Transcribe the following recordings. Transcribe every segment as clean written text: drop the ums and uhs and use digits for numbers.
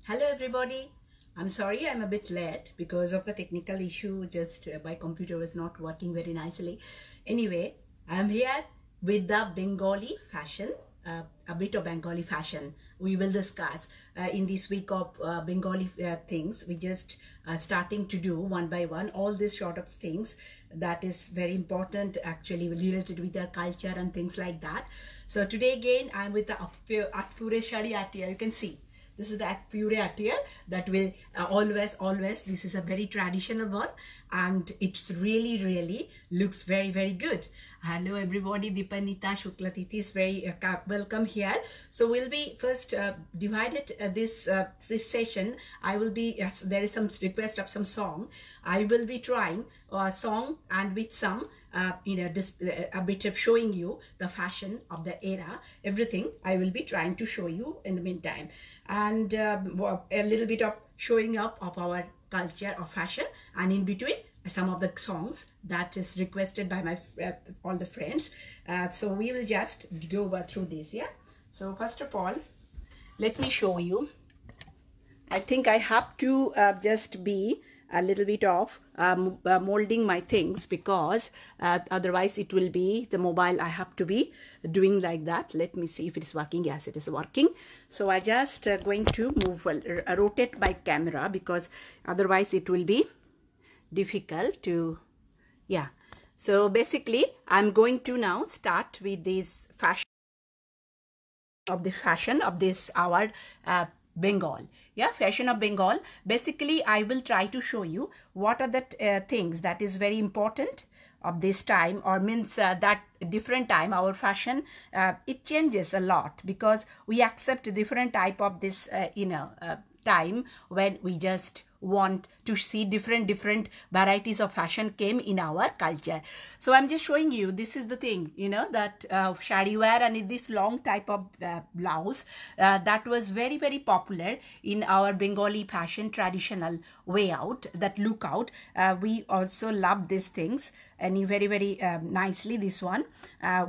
Hello everybody. I'm sorry I'm a bit late because of the technical issue. Just my computer was not working very nicely. Anyway, I'm here with the Bengali fashion, a bit of Bengali fashion. We will discuss in this week of Bengali things. We just starting to do one by one all these sort of things that is very important actually related with our culture and things like that. So today again I'm with the Atpure Shari Atia. You can see. This is the pure attire that will always this is a very traditional one and it's really looks very good. Hello everybody, Dipanita Shuklatiti is very welcome here. So we'll be first divided this session. I will be there is some request of some song. I will be trying a song and with some a bit of showing you the fashion of the era, everything I will be trying to show you in the meantime, and a little bit of showing up of our culture of fashion, and in between some of the songs that is requested by my all the friends. So we will just go through this. Yeah, so first of all let me show you. I think I have to just be a little bit of molding my things because otherwise it will be the mobile. I have to be doing like that. Let me see if it is working. Yes, it is working. So I just going to move rotate my camera because otherwise it will be difficult to, yeah. So basically I'm going to now start with this fashion of this our Bengal. Yeah, fashion of Bengal. Basically I will try to show you what are the things that is very important of this time, or means that different time our fashion it changes a lot because we accept different type of this time when we just want to see different varieties of fashion came in our culture. So I'm just showing you, this is the thing, that shari wear and this long type of blouse that was very popular in our Bengali fashion traditional way out, that look out. We also love these things and very nicely. This one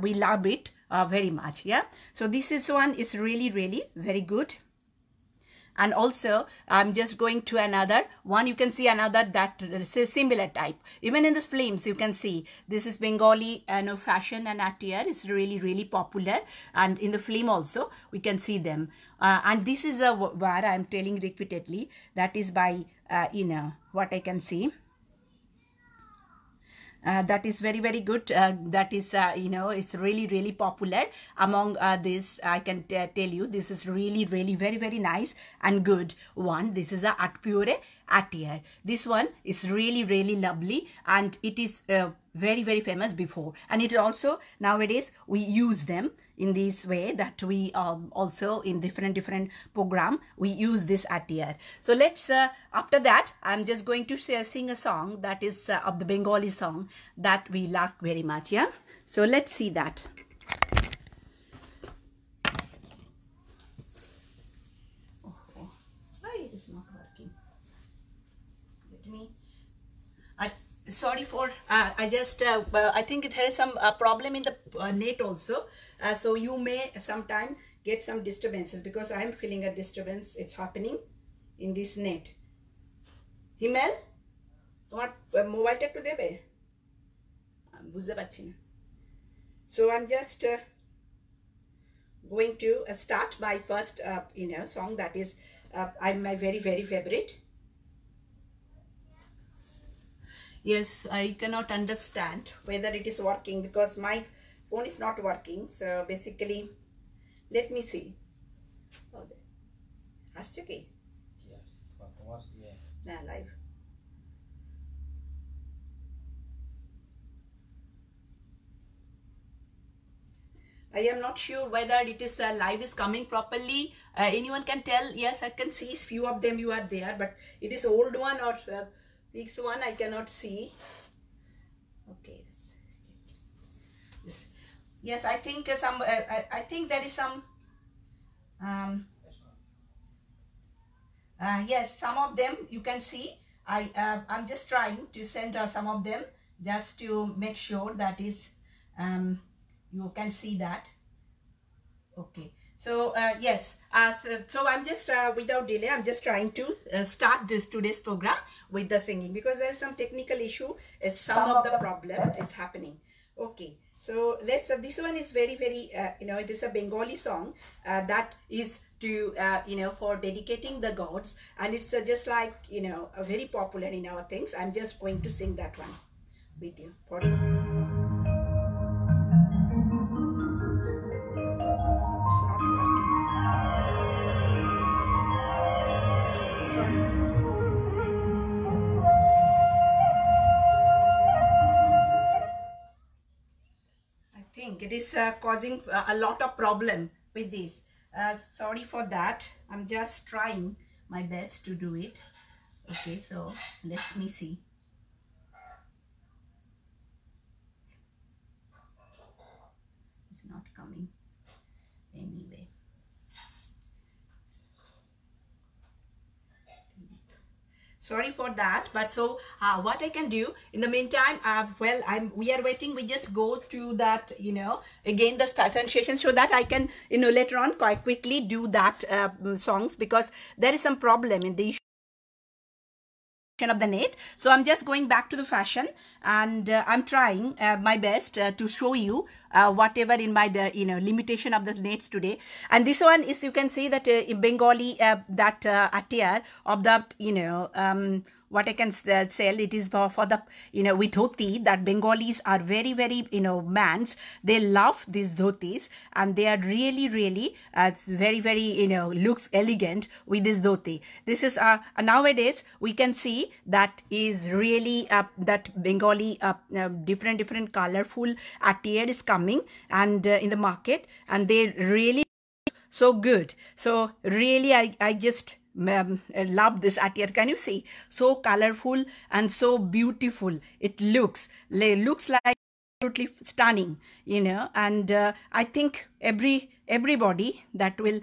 we love it very much. Yeah, so this is one is really very good. And also I'm just going to another one. You can see another that similar type. Even in the films you can see this is Bengali fashion and attire is really popular, and in the film also we can see them. And this is a where I'm telling repeatedly, that is by what I can see. That is very good. That is it's really popular among this. I can tell you this is really very nice and good one. This is the Atpure attire. This one is really lovely, and it is very famous before, and it also nowadays we use them in this way that we also in different program we use this attire. So let's after that I'm just going to sing a song that is of the Bengali song that we like very much. Yeah, so let's see that. Oh, why it is not working? Let me sorry for I just I think there is some problem in the net also, so you may sometime get some disturbances because I am feeling a disturbance. It's happening in this net. Himal, তোমার মোবাইলটা একটু দেবে? বুঝতে পারছি না. So I'm just going to start my first song that is I'm my very favorite. Yes, I cannot understand whether it is working because my phone is not working. So basically let me see. Oh, আসছে কি? না, live. I am not sure whether it is live is coming properly. Anyone can tell? Yes, I can see few of them you are there, but it is old one or this one I cannot see. Okay. Yes, I think some. I think there is some. Yes, some of them you can see. I'm just trying to send some of them just to make sure that is you can see that. Okay, So yes, so I'm just without delay, I'm just trying to start this today's program with the singing, because there is some technical issue. It's some of the problem is happening. Okay, so let's. This one is very it is a Bengali song that is to for dedicating the gods, and it's just like very popular in our things. I'm just going to sing that one with you for you. It is causing a lot of problem with this. Sorry for that. I'm just trying my best to do it. Okay, so let me see. It's not coming anyway. Sorry for that, but so what I can do in the meantime, well, we are waiting. We just go to that, again the sensation, so that I can, later on quite quickly do that songs, because there is some problem in the issue of the net. So I'm just going back to the fashion, and I'm trying my best to show you whatever in my limitation of the nets today. And this one is, you can see that in Bengali that attire of the what I can sell, it is for the with dhoti, that Bengalis are very mans, they love these dhotis, and they are really it's very looks elegant with this dhoti. This is nowadays we can see that is really that Bengali different colorful attire is coming and in the market, and they really so good. So really I just love this attire. Can you see? So colorful and so beautiful. It looks like absolutely stunning, and I think everybody that will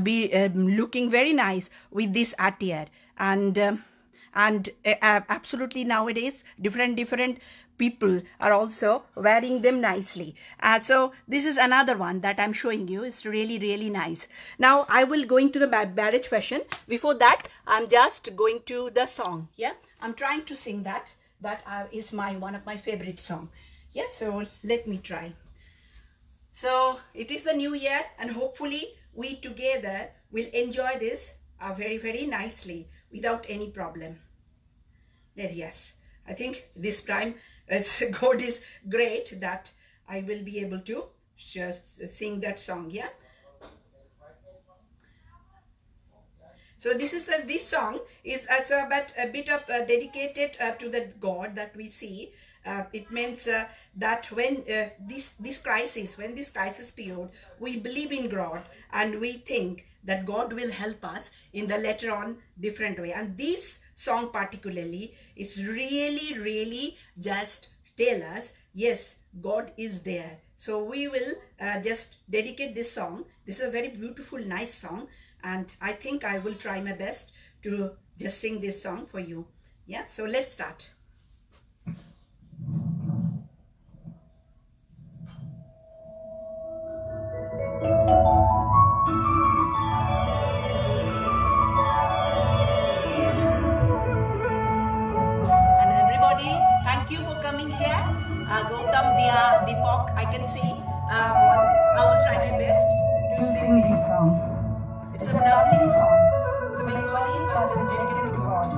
be looking very nice with this attire, and absolutely nowadays different people are also wearing them nicely. So this is another one that I'm showing you. It's really nice. Now I will go into the marriage fashion. Before that, I'm just going to the song. Yeah, I'm trying to sing that. That is one of my favorite song. Yeah, so let me try. So it is the new year, and hopefully we together will enjoy this very nicely without any problem. Yes, I think this time God is great that I will be able to just sing that song. Yeah. So this song is as a bit of dedicated to the God that we see. It means that when this crisis period, we believe in God, and we think that God will help us in the later on different way. And this song particularly is really just tell us, yes, God is there. So we will just dedicate this song. This is a very beautiful, nice song, and I think I will try my best to just sing this song for you. Yeah, so let's start. Thank you for coming here. Gautam, Dia, Deepak, I can see. I will try my best to sing this song. It's a lovely song. It's a Bengali, but it's dedicated to God.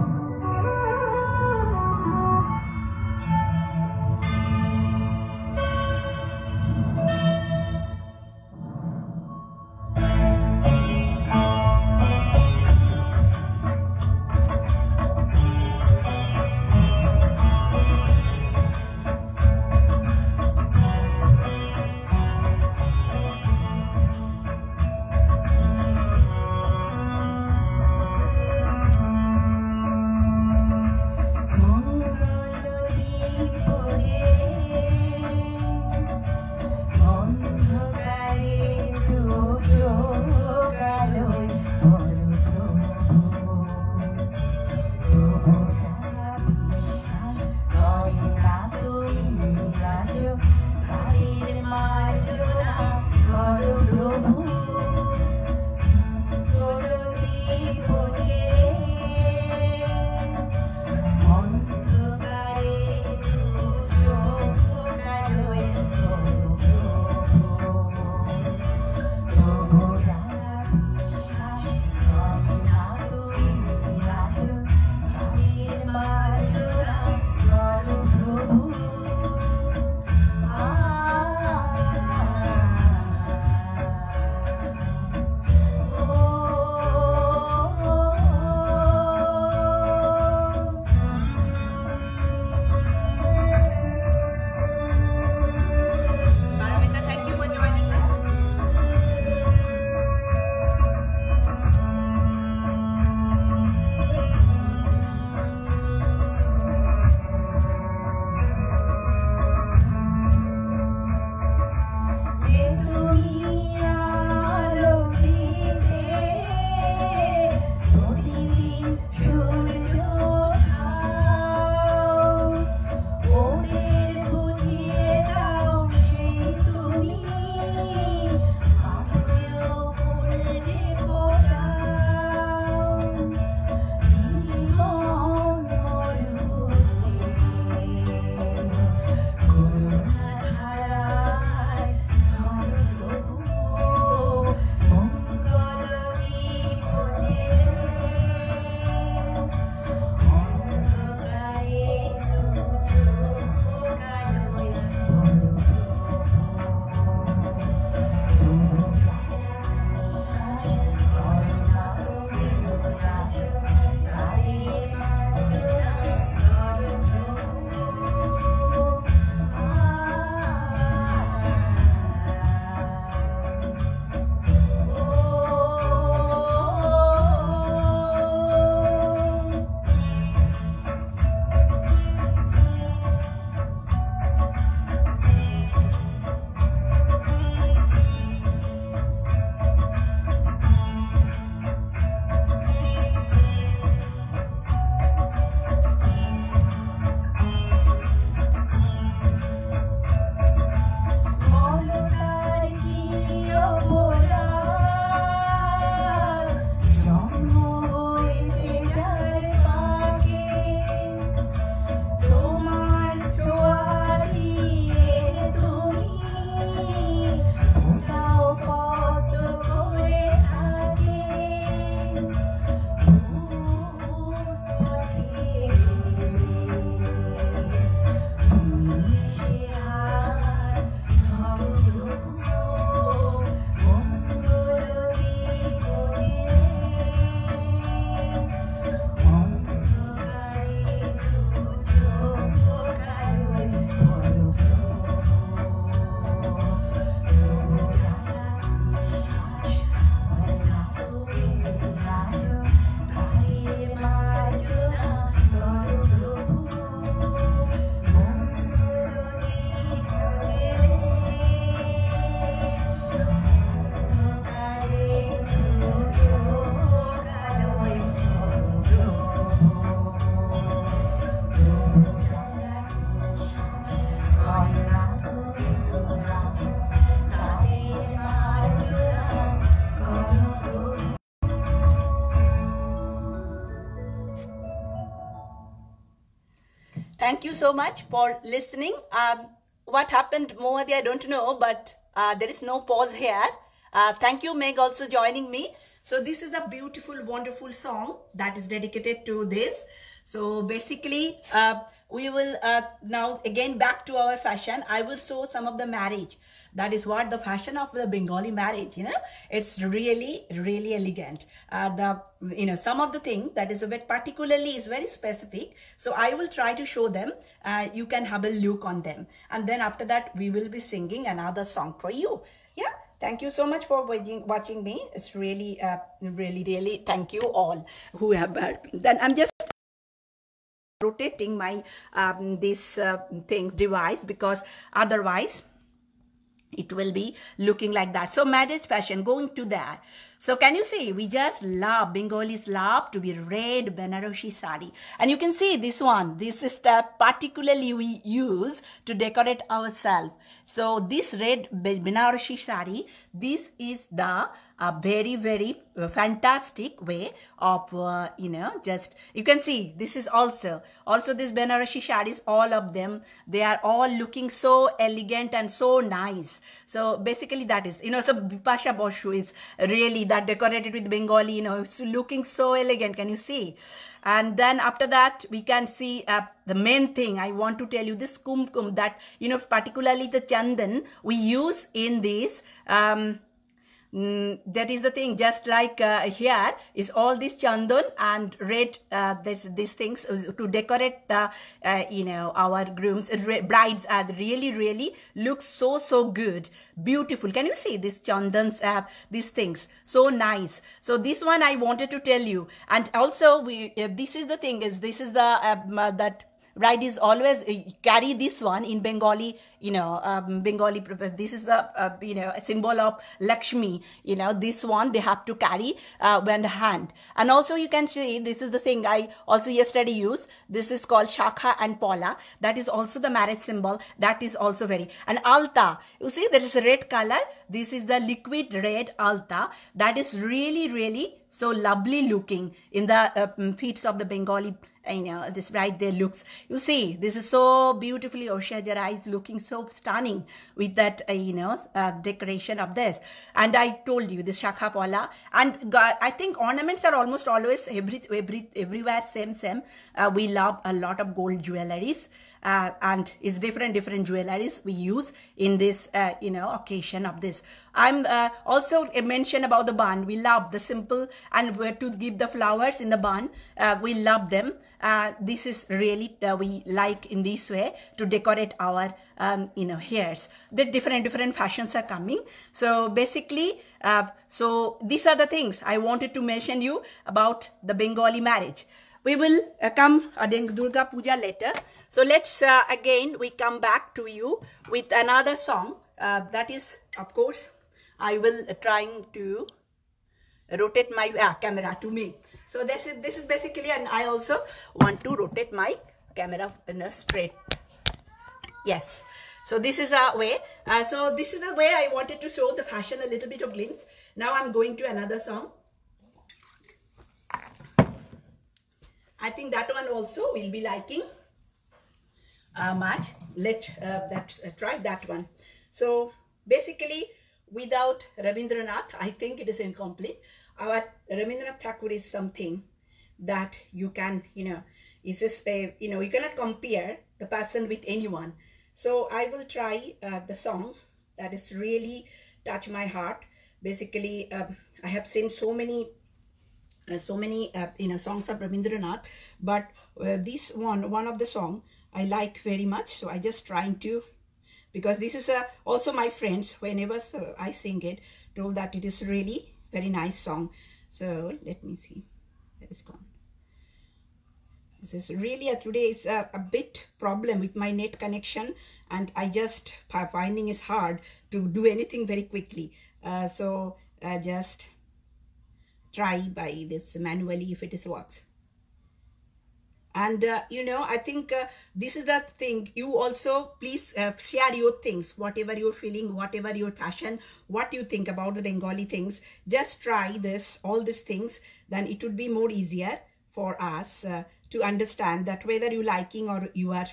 Thank you so much for listening. What happened, Mohadi, I don't know, but there is no pause here. Thank you, Meg, also joining me. So this is the beautiful, wonderful song that is dedicated to this. So basically, we will now again back to our fashion. I will show some of the marriage. That is what the fashion of the Bengali marriage, you know, it's really, really elegant. Some of the thing that is a bit particularly is very specific. So I will try to show them. You can have a look on them. And then after that, we will be singing another song for you. Yeah. Thank you so much for watching me. It's really, really thank you all who have. Then I'm just rotating my this device, because otherwise it will be looking like that. So marriage fashion, going to that. So can you see, we just love, Bengalis love to be red Banarasi sari. And you can see this one, this is the particularly we use to decorate ourselves. So this red Banarasi sari, this is the very, very fantastic way of, just, you can see, this is also this Banarasi saris, all of them, they are all looking so elegant and so nice. So basically that is, so Bipasha Boshu is really that decorated with Bengali, it's looking so elegant. Can you see? And then after that, we can see the main thing I want to tell you, this kumkum that, particularly the chandan we use in this, that is the thing, just like here is all this chandan and red, these things to decorate the, our grooms, brides are really, really looks so good, beautiful. Can you see this chandans, these things, so nice. So this one I wanted to tell you. And also this is the thing, is this is the, that bride is always carry this one in Bengali, Bengali, this is the, a symbol of Lakshmi, this one they have to carry when the hand. And also you can see, this is the thing I also yesterday used, this is called Shakha and Paula, that is also the marriage symbol, that is also very, and alta, you see there is a red color, this is the liquid red alta, that is really, really so lovely looking in the feet of the Bengali, this bride there looks, you see, this is so beautifully Oshajarized, looking so stunning with that, decoration of this. And I told you this Shakha Paula, and I think ornaments are almost always everywhere same. We love a lot of gold jewelries. And it's different jewelries we use in this, occasion of this. I'm also mention about the bun. We love the simple, and where to give the flowers in the bun. We love them. This is really, we like in this way to decorate our, hairs. The different fashions are coming. So basically, so these are the things I wanted to mention you about the Bengali marriage. We will come Durga Puja later. So let's again we come back to you with another song. That is, of course, I will trying to rotate my camera to me. So this is basically, and I also want to rotate my camera in a straight. Yes. So this is a way. So this is the way I wanted to show the fashion, a little bit of glimpse. Now I'm going to another song. I think that one also will be liking much. Let's try that one. So basically, without Rabindranath, I think it is incomplete. Our Rabindranath Tagore is something that you can, is just you cannot compare the person with anyone. So I will try the song that is really touch my heart. Basically, I have seen so many songs of Rabindranath, but this one of the song I like very much. So I just trying to, because this is also my friends, whenever I sing it, told that it is really very nice song. So let me see, that is gone. This is really today is a bit problem with my net connection, and I just finding it's hard to do anything very quickly. So just try by this manually if it is works. And I think this is the thing. You also please share your things, whatever you're feeling, whatever your passion, what you think about the Bengali things. Just try this, all these things, then it would be more easier for us to understand that whether you liking or you are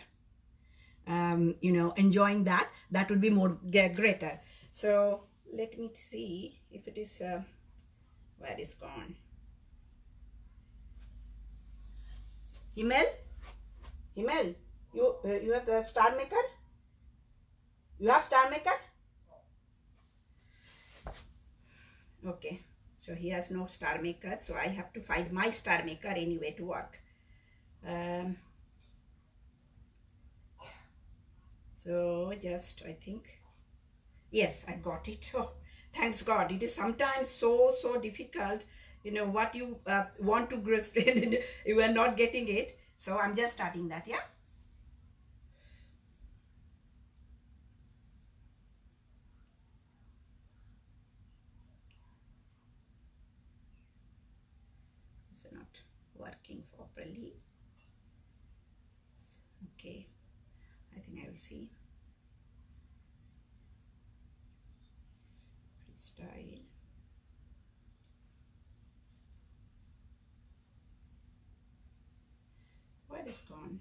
enjoying that would be more greater. So let me see if it is where is gone. Himmel, you have a star maker? You have star maker? Okay, so he has no star maker, so I have to find my star maker anyway to work. So just, I think, yes, I got it. Oh, thanks God. It is sometimes so difficult, what you want to grasp, you are not getting it. So I'm just starting that, yeah. It's not working properly. Okay, I think I will see. Freestyle. Where is gone?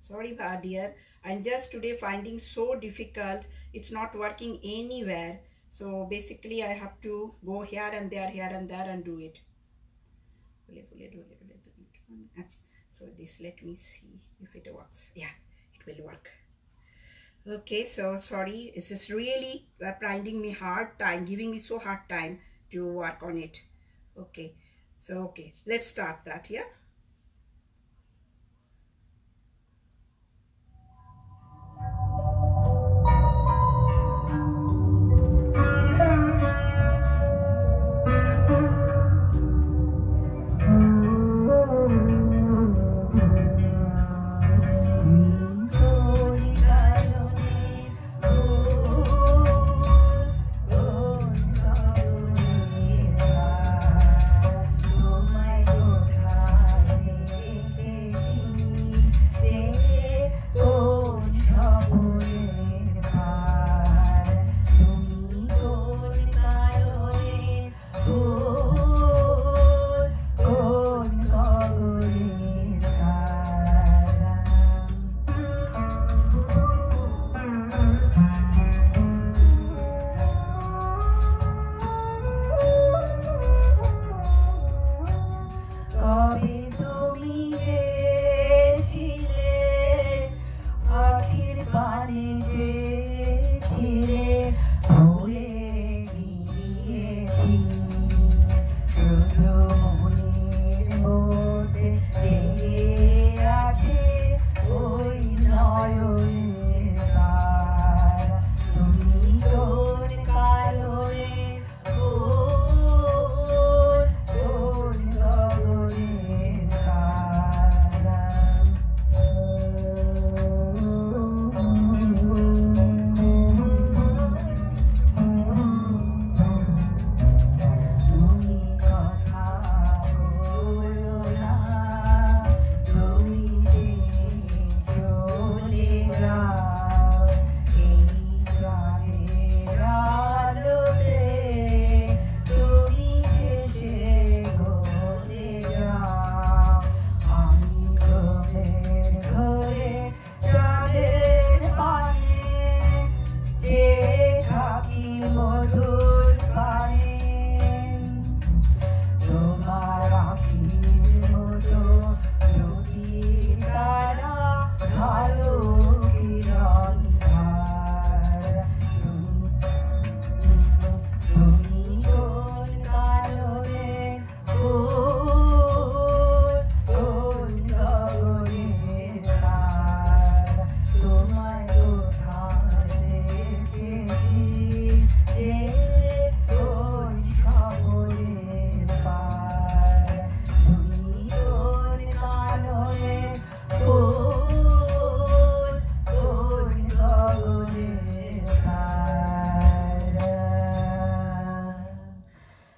Sorry, dear. I'm just today finding so difficult. It's not working anywhere. So basically, I have to go here and there and do it. So this, let me see if it works. Yeah, it will work. Okay, so sorry. This is really finding me hard time, giving me so hard time to work on it. Okay, so okay, let's start that, yeah.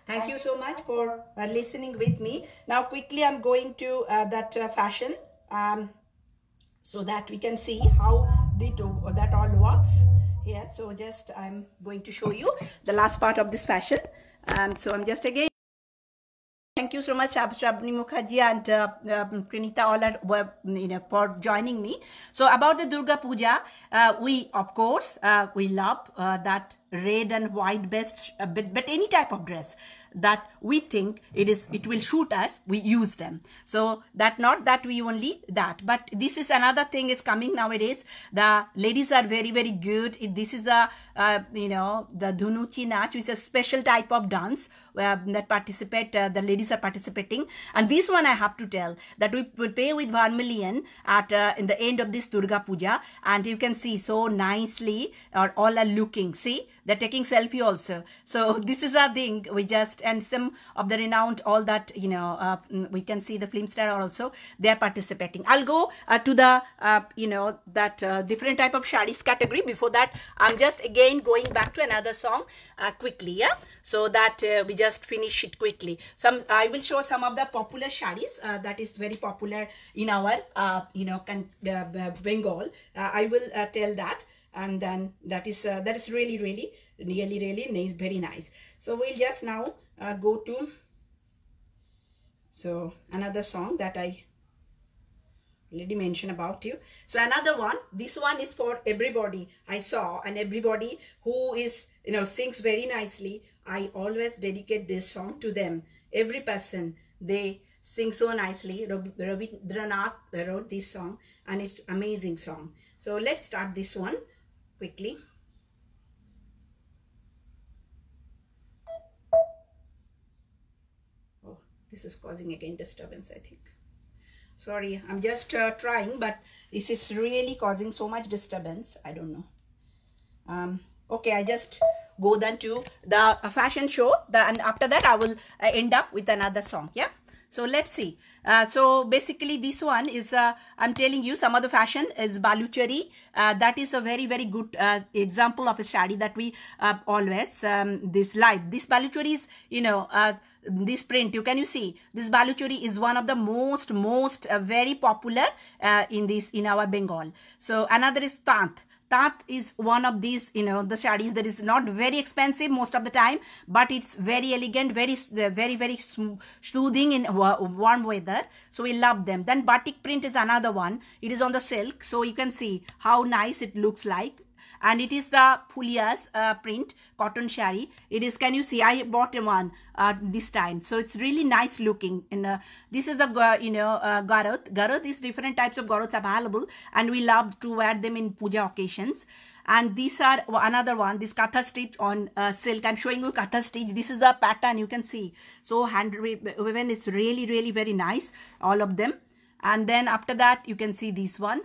Thank you so much for listening with me. Now quickly I'm going to that fashion so that we can see how that all works here. So just I'm going to show you the last part of this fashion. So I'm just again thank you so much, Shabni Mukherjee and Pranita, all are, for joining me. So about the Durga Puja, we of course we love that red and white best, but any type of dress that we think it will suit us, we use them. So that not that we only that, but this is another thing is coming nowadays. The ladies are very very good. This is the the Dhunuchi Nach, which is a special type of dance that participate. The ladies are participating, and this one I have to tell that we prepare with vermilion at in the end of this Durga Puja, and you can see so nicely, or all are looking. See, they're taking selfie also. So this is our thing. We just, and some of the renowned, all that, we can see the film star also, they are participating. I'll go to the that different type of sarees category. Before that, I'm just again going back to another song quickly, yeah, so that we just finish it quickly. I will show some of the popular sarees that is very popular in our Bengal. I will tell that, and then that is really nice, very nice. So we'll just now go to another song that I already mentioned about you. So another one, this one is for everybody I saw, and everybody who is sings very nicely. I always dedicate this song to them. Every person, they sing so nicely. Rabindranath wrote this song, and it's amazing song. So let's start this one quickly. Oh, this is causing again disturbance, I think. Sorry, I'm just trying, but this is really causing so much disturbance. I don't know. Okay, I just go then to the fashion show, and after that I will end up with another song. Yeah. So let's see. So basically this one is, I'm telling you, some of the fashion is Baluchari. That is a very, very good example of a saree that we always, this Baluchari is, this print, can you see? This Baluchari is one of the most very popular in our Bengal. So another is Tant. Tat is one of these, the sarees that is not very expensive most of the time, but it's very elegant, very soothing in warm weather. So we love them. Then batik print is another one. It is on the silk, so you can see how nice it looks like. And it is the Fulia's print cotton saree. It is, can you see? I bought one this time, so it's really nice looking. And this is the Garot. Garot is different types of Garots available, and we love to wear them in puja occasions. And these are another one, this Katha stitch on silk. I'm showing you Katha stitch. This is the pattern, you can see. So handwoven is really very nice, all of them. And then after that, you can see this one.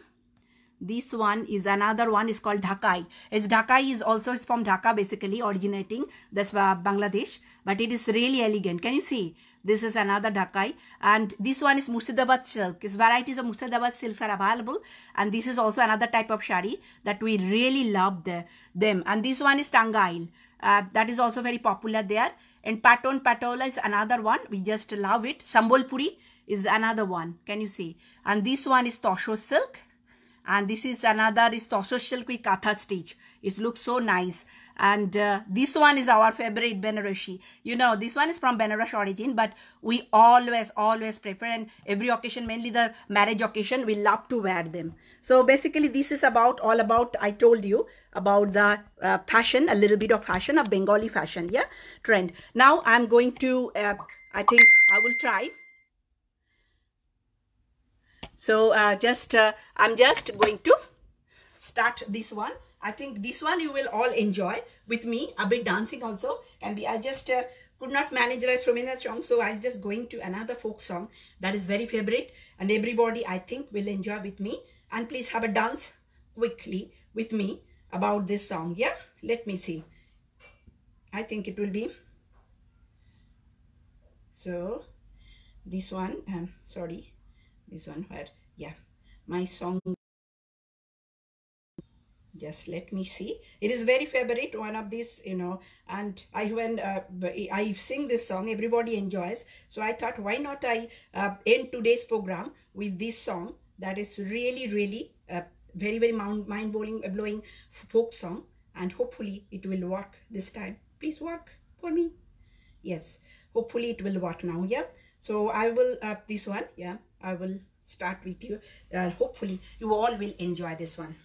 This one is another one, is called Dhakai. Dhakai is also from Dhaka, basically originating, that's Bangladesh, but it is really elegant. Can you see? This is another Dhakai, and this one is Murshidabad silk. Varieties of Murshidabad silks are available, and this is also another type of saree that we really love them. And this one is Tangail. That is also very popular there. And Paton Patola is another one. We just love it. Sambalpuri is another one. Can you see? And this one is Tosho silk. And this is another is Tosho silk with Katha stitch. It looks so nice. And this one is our favorite Benarosi. This one is from Benares origin, but we always prefer, and every occasion, mainly the marriage occasion, we love to wear them. So basically this is all about, I told you about the fashion, a little bit of fashion, of Bengali fashion, yeah, trend. Now I'm going to, I think I will try. So I'm just going to start this one. I think this one you will all enjoy with me, a bit dancing also. And I just could not manage the Shomina song, so I'm just going to another folk song that is very favorite, and everybody I think will enjoy with me. And please have a dance quickly with me about this song. Yeah, let me see. I think it will be. So this one, sorry. This one where, yeah, my song, just let me see. It is very favorite, one of these, and when I sing this song, everybody enjoys. So I thought, why not I end today's program with this song that is really very mind-blowing folk song, and hopefully it will work this time. Please work for me. Yes, hopefully it will work now, yeah. So I will this one, yeah, I will start with you, and hopefully you all will enjoy this one.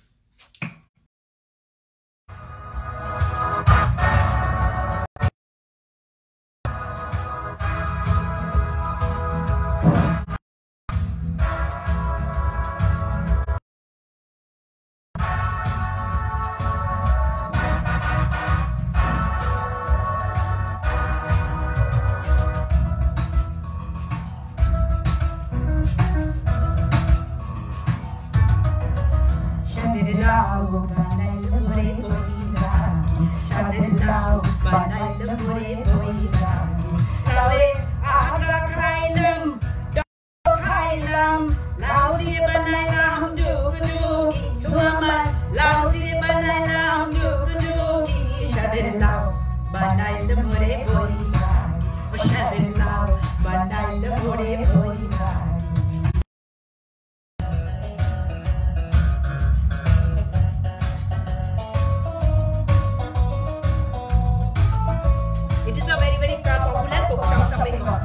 It is a very, very popular folk song of Bengal.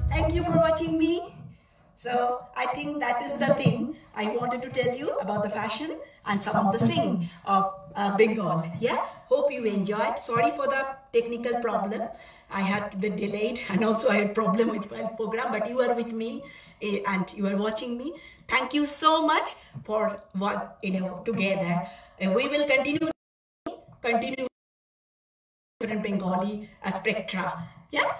Thank you for watching me. So I think that is the thing I wanted to tell you about the fashion and some of the sing of Bengal. Yeah, hope you enjoyed. Sorry for the technical problem. I had been delayed and also I had problem with my program, but you are with me and you are watching me. Thank you so much for what together. We will continue in Bengali as Spectra. Yeah.